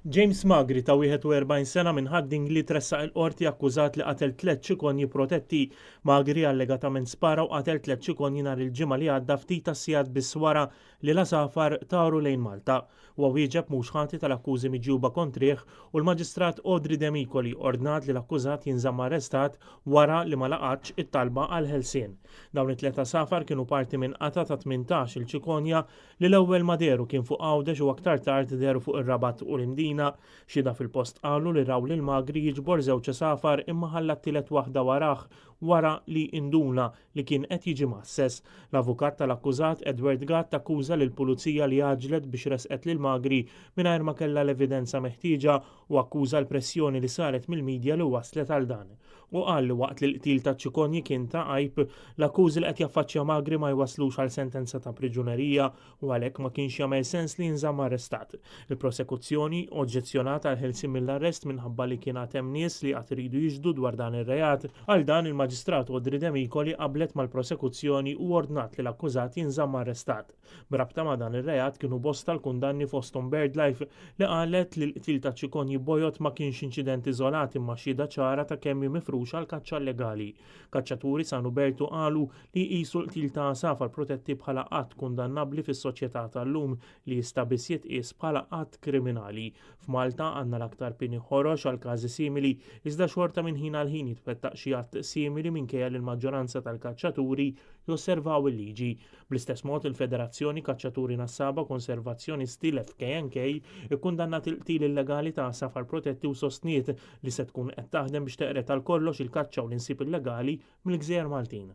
James Magri ta' 41 sena minn Ħad Dingli tressaq il-Qorti akkużat li qatel tliet ċikonji protetti. Magri allegatament spara u qatel tliet ċikonji nhar il-ġimgħa li għadda ftit sigħat biss wara li l-asafar taru lejn Malta. Huwa wieġeb mhux ħati tal-akkużi miġjuba kontrih u l-Maġistrat Ħad Dingli ordnat li l-akkużat jinżamm arrestat wara li ma laqatx it-talba għal ħelsien. Dawn it-tliet asafar kienu parti minn qata ta' 18 il-ċikonja li l-ewwel ma deru kien fuq Għawdex u aktar tard deru fuq ir-Rabat u l-Imdina. Xhieda fil-post qalu li raw lil Magri jiġbor żewġ asafar imma ħalla t-tielet waħda wara li induna li kien qed jiġi massess. L-avukat tal-akkużat Edward Gatt akkuża lill pulizija li għaġlet biex resqet lil Magri mingħajr ma kellha l-evidenza meħtieġa u akkuża l-pressjoni li saret mill-midja li waslet għal dan. U qal li waqt li l-qtil ta' ċikonji kien ta' għajb l-akkużi li qed jaffaċċja Magri ma jwaslux għal sentenza ta' priġunerija u għalhekk ma kienx jagħmel sens li jinżamm arrestat. Il-prosekuzzjoni oġġezzjonata għal ħelsien mill-arrest minħabba li kien hemm nies li qatt iridu jiġdu dwar dan ir-reat. Għal dan il-Maġistrat Ħad Dingli qablet mal-prosekuzzjoni u ordnat li l-akkużat jinżamm arrestat. B'rabta ma' dan ir-reat kienu bosta l-kundanni fosthom BirdLife li qalet li l-qtil ta' ċikonji bojot ma kienx inċident iżolat imma xhieda ċara ta' kemm mifruxa l-kaċċa legali. Kaċċaturi San Ubertu qalu li jqisu l-qtil ta' asafar protetti bħala qatt kundannabbli fis-soċjetà tal-lum li jista' biss jitqies bħala qatt kriminali. F'Malta għandna l-aktar pieni ħorox għal każi simili iżda xorta minn ħin għal ħin jitwettaq xi att simili minkejja li l-maġġoranza tal-kaċċaturi josservaw il-liġi. Bl-istess mod il-Federazzjoni Kaċċaturi Nassaba Konservazzjonisti l-FKNK ikkundannat il-qtil illegali ta' asafar protetti u sostniet li se tkun qed taħdem biex teqret għal kollox il-kaċċa u l-insib illegali mill-Gżejjer Maltin.